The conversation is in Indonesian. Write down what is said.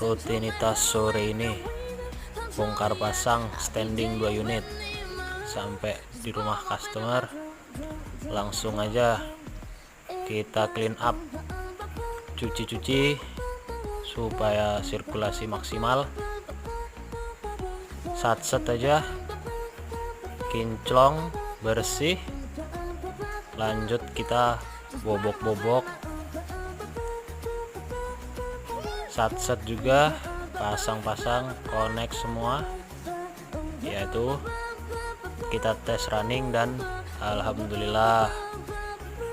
rutinitas sore ini bongkar pasang standing 2 unit sampai di rumah customer. Langsung aja kita clean up, cuci-cuci supaya sirkulasi maksimal. Satset aja, kinclong bersih, lanjut kita bobok-bobok, satset juga, pasang-pasang, connect semua, yaitu kita tes running dan alhamdulillah